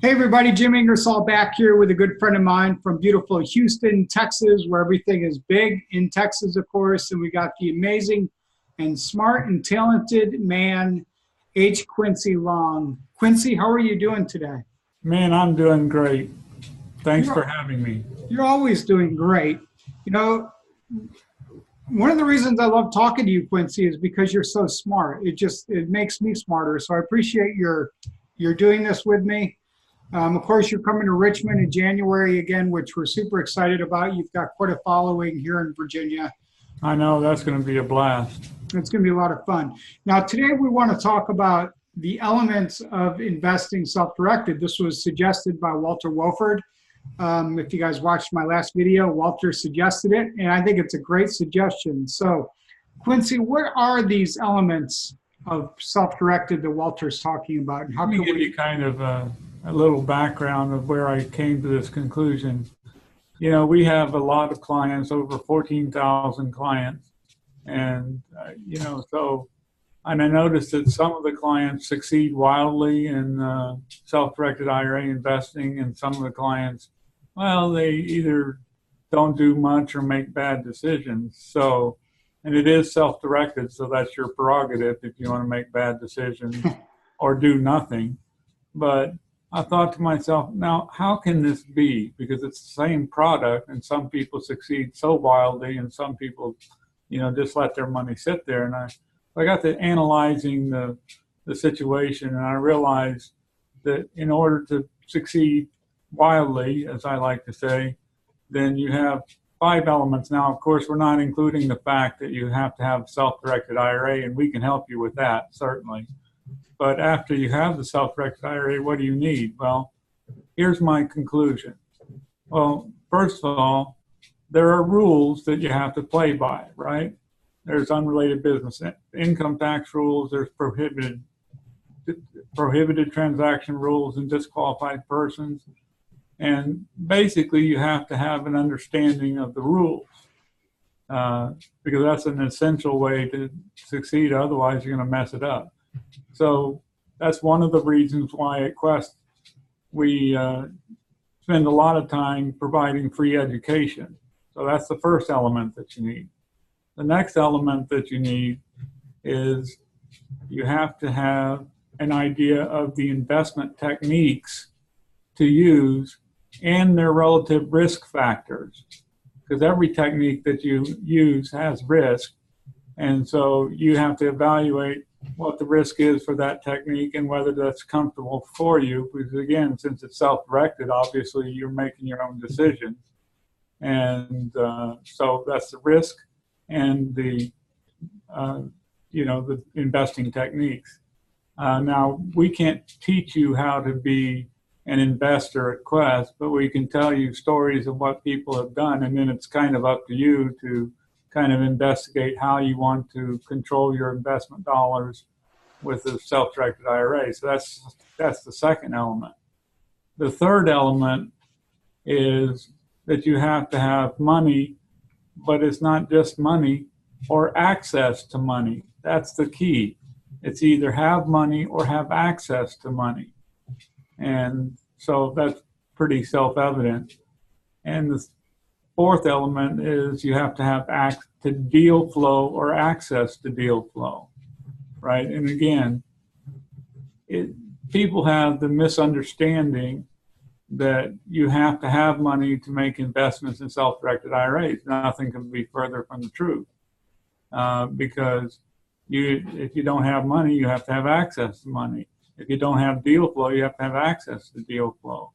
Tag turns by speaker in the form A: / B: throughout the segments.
A: Hey everybody, Jim Ingersoll back here with a good friend of mine from beautiful Houston, Texas, where everything is big in Texas, of course. And we got the amazing and smart and talented man, H. Quincy Long. Quincy, how are you doing today?
B: Man, I'm doing great. Thanks for
A: You're,
B: having me.
A: you're always doing great. You know, one of the reasons I love talking to you, Quincy, is because you're so smart. It makes me smarter. So I appreciate you're doing this with me. Of course, you're coming to Richmond in January again, which we're super excited about. You've got quite a following here in Virginia.
B: I know that's going to be a blast.
A: It's going to be a lot of fun. Now, today we want to talk about the elements of investing self-directed. This was suggested by Walter Wolford. If you guys watched my last video, Walter suggested it, and I think it's a great suggestion. So, Quincy, what are these elements of self-directed that Walter's talking about? And how
B: Let me
A: can
B: give
A: we?
B: you kind of a little background of where I came to this conclusion. You know, we have a lot of clients, over 14,000 clients. And, and I noticed that some of the clients succeed wildly in self-directed IRA investing, and some of the clients, well, they either don't do much or make bad decisions. So, and it is self-directed, so that's your prerogative if you want to make bad decisions or do nothing. But I thought to myself, now, how can this be? Because it's the same product, and some people succeed so wildly, and some people, just let their money sit there. And I got to analyzing the situation, and I realized that in order to succeed wildly, as I like to say, then you have 5 elements. Now, of course, we're not including the fact that you have to have self-directed IRA, and we can help you with that, certainly. But after you have the self-directed IRA, what do you need? Well, here's my conclusion. Well, first of all, there are rules that you have to play by, right? There's unrelated business income tax rules, there's prohibited transaction rules and disqualified persons. And basically, you have to have an understanding of the rules because that's an essential way to succeed. Otherwise, you're going to mess it up. So that's one of the reasons why at Quest we spend a lot of time providing free education. So that's the first element that you need. The next element that you need is you have to have an idea of the investment techniques to use and their relative risk factors, because every technique that you use has risk. And so you have to evaluate what the risk is for that technique and whether that's comfortable for you. Because again, since it's self-directed, obviously you're making your own decisions. And so that's the risk and the investing techniques. Now, we can't teach you how to be an investor at Quest, but we can tell you stories of what people have done, and then it's kind of up to you to kind of investigate how you want to control your investment dollars with the self-directed IRA. So that's the second element. The third element is that you have to have money, but it's not just money or access to money. That's the key. It's either have money or have access to money. And so that's pretty self-evident. And the fourth element is you have to have access to deal flow or access to deal flow, right? And again, people have the misunderstanding that you have to have money to make investments in self-directed IRAs. Nothing can be further from the truth because if you don't have money, you have to have access to money. If you don't have deal flow, you have to have access to deal flow.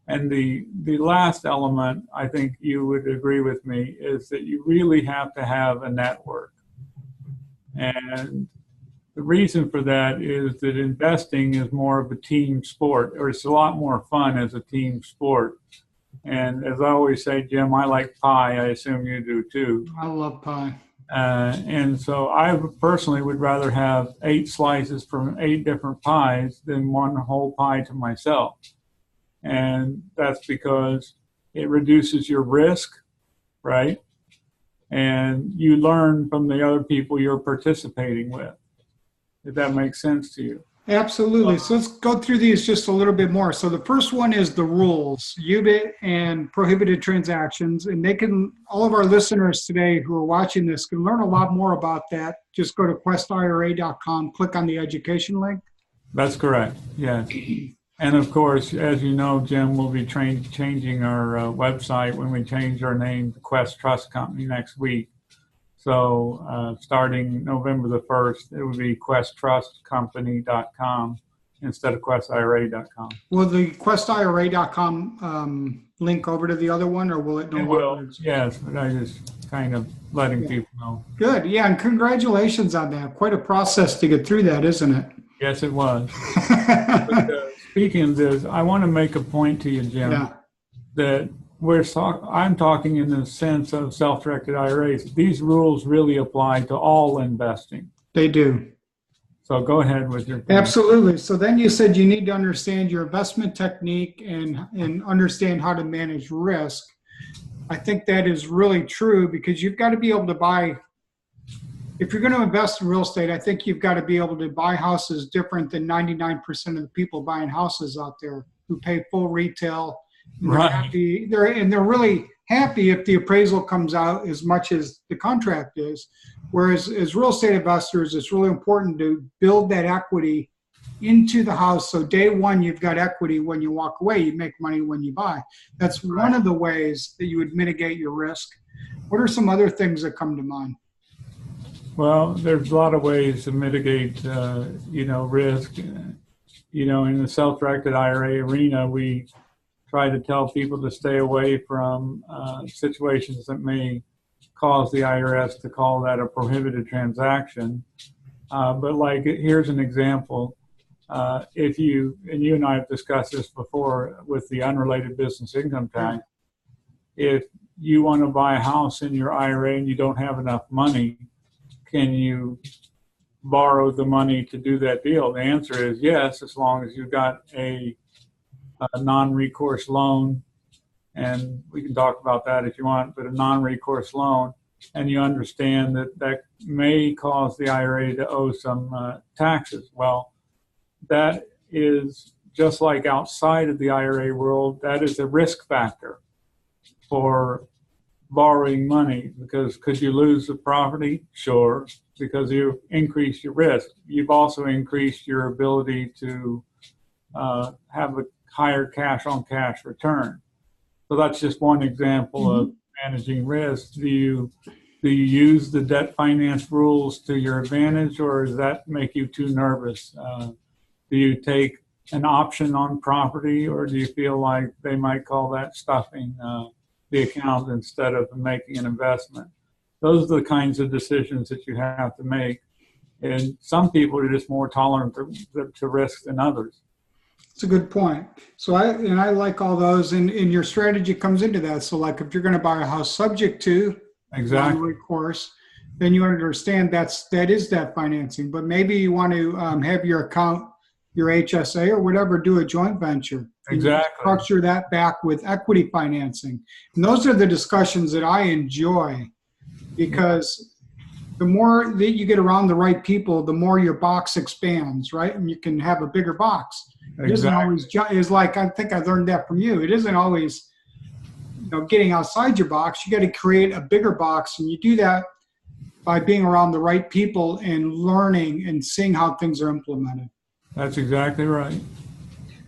B: And the last element, I think you would agree with me, is that you really have to have a network. And the reason for that is that investing is more of a team sport, or it's a lot more fun as a team sport. And as I always say, Jim, I like pie. I assume you do too.
A: I love pie.
B: And so I personally would rather have 8 slices from 8 different pies than one whole pie to myself. And that's because it reduces your risk, right? And you learn from the other people you're participating with, if that makes sense to you.
A: Absolutely. So let's go through these just a little bit more. So the first one is the rules, UBIT and prohibited transactions. And all of our listeners today who are watching this can learn a lot more about that. Just go to questira.com, click on the education link.
B: That's correct. Yes. And of course, as you know, Jim, we'll be changing our website when we change our name to Quest Trust Company next week. So starting November the 1st, it would be questtrustcompany.com instead of questira.com.
A: Will the questira.com link over to the other one, or will it no longer exist?
B: Yes, but I just kind of letting people know.
A: Good. Yeah, and congratulations on that. Quite a process to get through that, isn't it?
B: Yes, it was. But, speaking of this, I want to make a point to you, Jim, that I'm talking in the sense of self-directed IRAs. These rules really apply to all investing.
A: They do.
B: So go ahead with your point.
A: Absolutely. So then you said you need to understand your investment technique and understand how to manage risk. I think that is really true because you've got to be able to buy. If you're going to invest in real estate, I think you've got to be able to buy houses different than 99% of the people buying houses out there who pay full retail. They're happy. They're really happy if the appraisal comes out as much as the contract is. Whereas as real estate investors, it's really important to build that equity into the house. So day one, you've got equity. When you walk away, you make money when you buy. That's one of the ways that you would mitigate your risk. What are some other things that come to mind?
B: Well, there's a lot of ways to mitigate, risk. In the self-directed IRA arena, we try to tell people to stay away from situations that may cause the IRS to call that a prohibited transaction. But here's an example. If you and I have discussed this before with the unrelated business income tax, if you want to buy a house in your IRA and you don't have enough money, can you borrow the money to do that deal? The answer is yes, as long as you've got a non-recourse loan, and we can talk about that if you want, but a non-recourse loan, and you understand that may cause the IRA to owe some taxes. Well, that is just like outside of the IRA world, that is a risk factor for borrowing money, because could you lose the property? Sure, because you increase your risk. You've also increased your ability to have a higher cash-on-cash return. So that's just one example of managing risk. Do you use the debt finance rules to your advantage, or does that make you too nervous? Do you take an option on property, or do you feel like they might call that stuffing the account instead of making an investment? Those are the kinds of decisions that you have to make. And some people are just more tolerant to risk than others.
A: That's a good point. So I like all those, and your strategy comes into that. So like if you're going to buy a house subject to non-recourse, then you understand that is that financing. But maybe you want to have your account, your HSA or whatever, do a joint venture.
B: Exactly.
A: Structure that back with equity financing. And those are the discussions that I enjoy, because the more that you get around the right people, the more your box expands, right? And you can have a bigger box. It isn't always, it's like, I think I learned that from you. It isn't always, getting outside your box. You got to create a bigger box. And you do that by being around the right people and learning and seeing how things are implemented.
B: That's exactly right.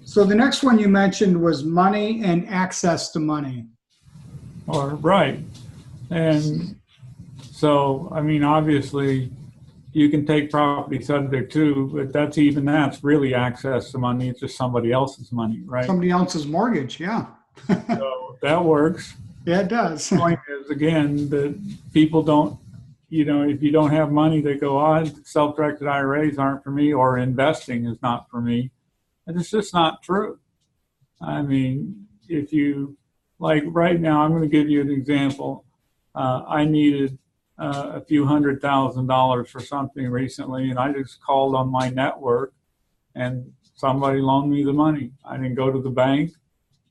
A: So the next one you mentioned was money and access to money.
B: Right. And so, obviously, you can take property subject to, but that's really access to money. It's just somebody else's money, right?
A: Somebody else's mortgage, yeah.
B: So that works.
A: Yeah, it does.
B: The point is, again, that people don't, if you don't have money, they go, self-directed IRAs aren't for me, or investing is not for me. And it's just not true. If you, like right now, I'm going to give you an example. I needed a few $100,000 for something recently, and I just called on my network and somebody loaned me the money. I didn't go to the bank.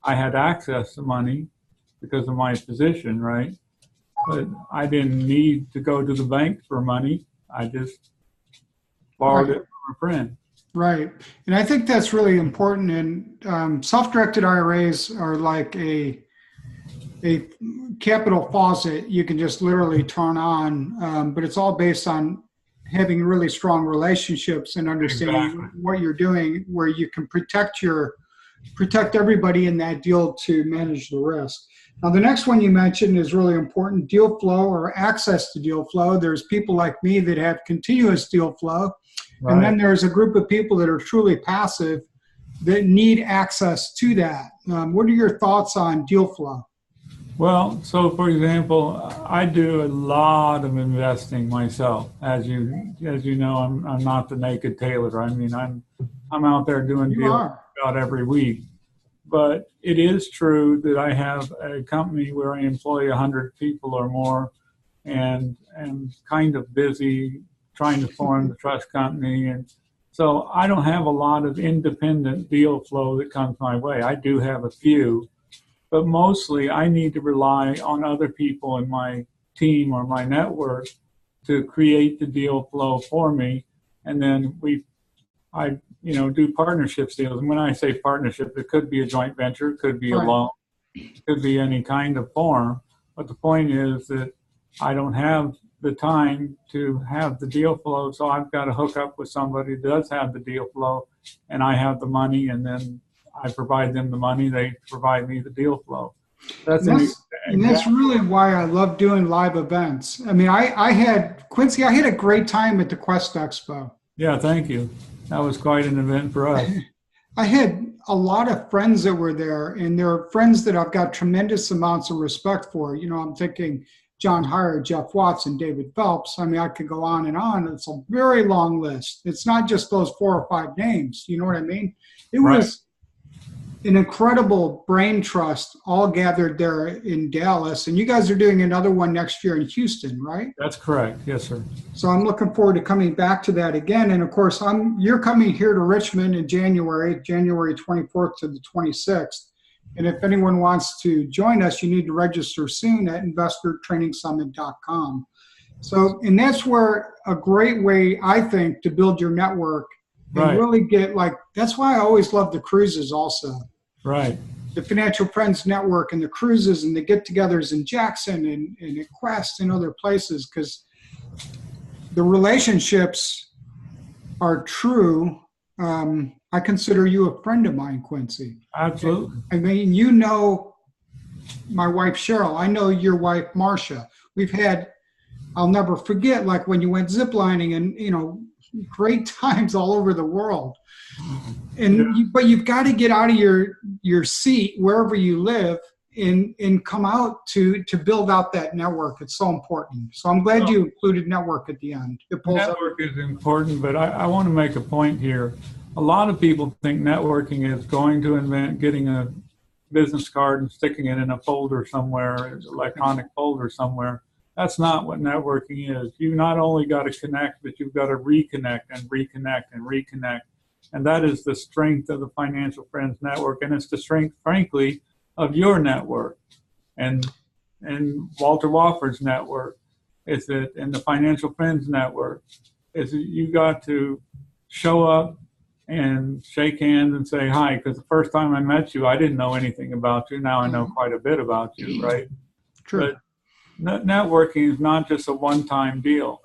B: I had access to money because of my position, right? But I didn't need to go to the bank for money. I just borrowed it from a friend.
A: Right. And I think that's really important. And self-directed IRAs are like a capital faucet you can just literally turn on, but it's all based on having really strong relationships and understanding
B: Exactly.
A: what you're doing, where you can protect everybody in that deal to manage the risk. Now, the next one you mentioned is really important: deal flow or access to deal flow. There's people like me that have continuous deal flow, and then
B: Right.
A: there's a group of people that are truly passive that need access to that. What are your thoughts on deal flow?
B: Well, so for example, I do a lot of investing myself. As you know, I'm not the naked tailor. I mean, I'm out there doing
A: You
B: deals
A: are.
B: about every week. But it is true that I have a company where I employ 100 people or more, and kind of busy trying to form the trust company. And so I don't have a lot of independent deal flow that comes my way. I do have a few, but mostly I need to rely on other people in my team or my network to create the deal flow for me. And then I do partnerships deals. And when I say partnership, it could be a joint venture, it could be a
A: Right.
B: loan, could be any kind of form. But the point is that I don't have the time to have the deal flow, so I've got to hook up with somebody that does have the deal flow, and I have the money, and then I provide them the money, they provide me the deal flow. That's
A: And
B: an
A: that's
B: example.
A: really why I love doing live events. I mean, I had Quincy, I had a great time at the Quest Expo.
B: Yeah, thank you. That was quite an event for us.
A: I had a lot of friends that were there, and they're friends that I've got tremendous amounts of respect for. You know, I'm thinking John Hire, Jeff Watson, David Phelps. I mean, I could go on and on. It's a very long list. It's not just those 4 or 5 names. You know what I mean? It
B: Right.
A: was an incredible brain trust all gathered there in Dallas. And you guys are doing another one next year in Houston, right?
B: That's correct. Yes, sir.
A: So I'm looking forward to coming back to that again. And of course, you're coming here to Richmond in January 24th to the 26th. And if anyone wants to join us, you need to register soon at investortrainingsummit.com. So, and that's where a great way, I think, to build your network and
B: Right.
A: really get that's why I always love the cruises also.
B: Right.
A: The Financial Friends Network and the cruises and the get-togethers in Jackson and at Quest and other places, because the relationships are true. I consider you a friend of mine, Quincy.
B: Absolutely.
A: I mean, you know my wife, Cheryl. I know your wife, Marcia. I'll never forget, like when you went ziplining and, great times all over the world. But you've got to get out of your seat wherever you live and come out to build out that network. It's so important. So I'm glad you included network at the end.
B: Network is important, but I want to make a point here. A lot of people think networking is going to invent getting a business card and sticking it in a folder somewhere, electronic folder somewhere. That's not what networking is. You not only got to connect, but you've got to reconnect and reconnect and reconnect. And that is the strength of the Financial Friends Network. And it's the strength, frankly, of your network and Walter Wofford's network. Is it in the Financial Friends Network? Is it you got to show up and shake hands and say hi, because the first time I met you, I didn't know anything about you. Now I know quite a bit about you, right?
A: True.
B: But networking is not just a one-time deal.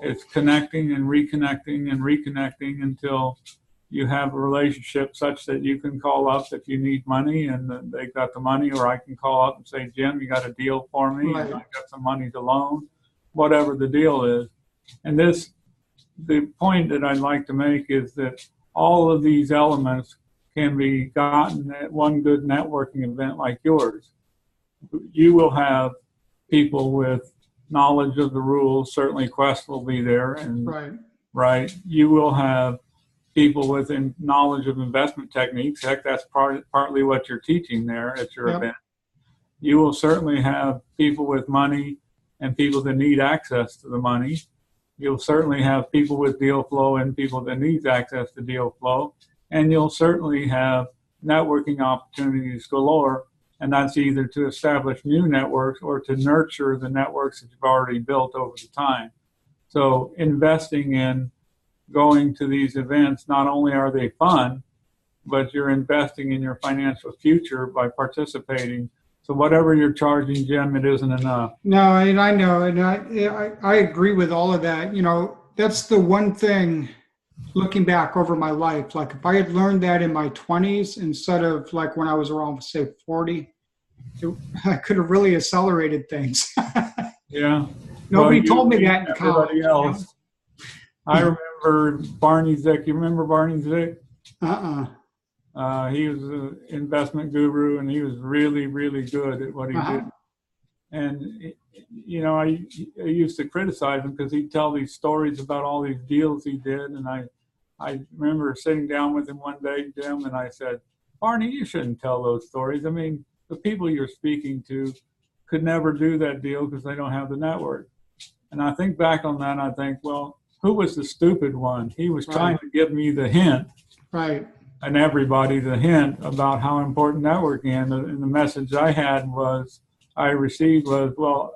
B: It's connecting and reconnecting and reconnecting until you have a relationship such that you can call up if you need money and they've got the money, or I can call up and say, Jim, you got a deal for me,
A: Right.
B: and I got some money to loan, whatever the deal is. And the point that I'd like to make is that all of these elements can be gotten at one good networking event like yours. You will have people with knowledge of the rules. Certainly Quest will be there, and right. You will have people with knowledge of investment techniques. Heck, that's partly what you're teaching there at your event. You will certainly have people with money and people that need access to the money. You'll certainly have people with deal flow and people that need access to deal flow. And you'll certainly have networking opportunities galore. And that's either to establish new networks or to nurture the networks that you've already built over the time. So investing in going to these events, not only are they fun, but you're investing in your financial future by participating. So whatever you're charging, Jim, it isn't enough.
A: No, and I know, and I agree with all of that. You know, that's the one thing looking back over my life. Like if I had learned that in my 20s instead of like when I was around, say, 40, I could have really accelerated things.
B: Yeah.
A: Nobody
B: Well,
A: told me that in college.
B: Everybody else. I remember Barney Zick. You remember Barney Zick? He was an investment guru, and he was really, really good at what he did. And, you know, I used to criticize him because he'd tell these stories about all these deals he did. And I remember sitting down with him one day, Jim, and I said, Barney, you shouldn't tell those stories. I mean, the people you're speaking to could never do that deal because they don't have the network. And I think back on that, and I think, well, who was the stupid one? He was trying to give me the hint.
A: Right.
B: And everybody the hint about how important networking is. And the message I received was, well,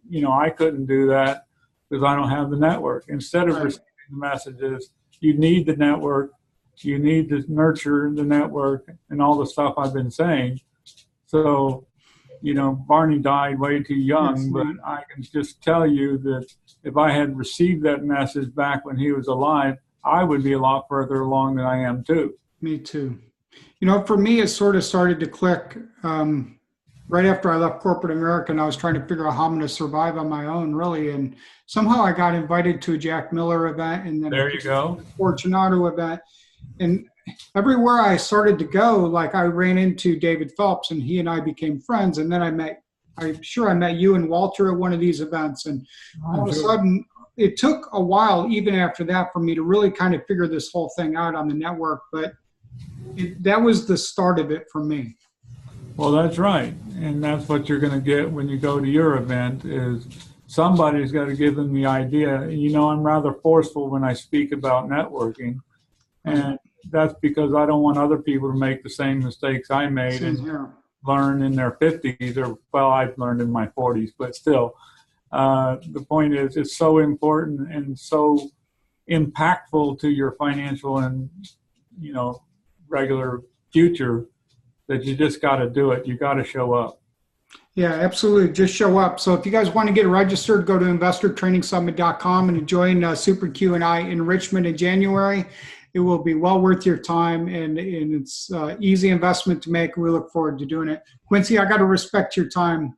B: you know, I couldn't do that because I don't have the network. Instead of receiving the messages, you need the network, you need to nurture the network and all the stuff I've been saying. So, you know, Barney died way too young, but I can just tell you that if I had received that message back when he was alive, I would be a lot further along than I am too.
A: Me too. You know, for me, it sort of started to click right after I left corporate America, and I was trying to figure out how I'm going to survive on my own, really. And somehow I got invited to a Jack Miller event, and then
B: there you go,
A: Fortunato event, and everywhere I started to go, like I ran into David Phelps, and he and I became friends. And then I'm sure I met you and Walter at one of these events, and all of a sudden, it took a while, even after that, for me to really kind of figure this whole thing out on the network. But that was the start of it for me.
B: Well, that's right. And that's what you're going to get when you go to your event is somebody's got to give them the idea. You know, I'm rather forceful when I speak about networking. And that's because I don't want other people to make the same mistakes I made and learn in their 50s or, well, I've learned in my 40s, but still. The point is, it's so important and so impactful to your financial and, you know, regular future that you just got to do it. You got to show up.
A: Yeah, absolutely. Just show up. So if you guys want to get registered, go to investortrainingsummit.com and join Super Q&I in Richmond in January. It will be well worth your time, and it's easy investment to make. We look forward to doing it. Quincy, I got to respect your time.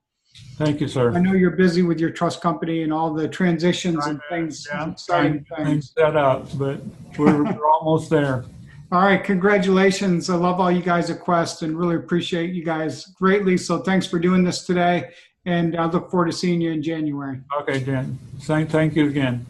B: Thank you, sir.
A: I know you're busy with your trust company and all the transitions and things.
B: Yeah, exciting things set up, but we're almost there.
A: All right, congratulations. I love all you guys at Quest and really appreciate you guys greatly. So thanks for doing this today, and I look forward to seeing you in January.
B: Okay, Jen. Thank you again.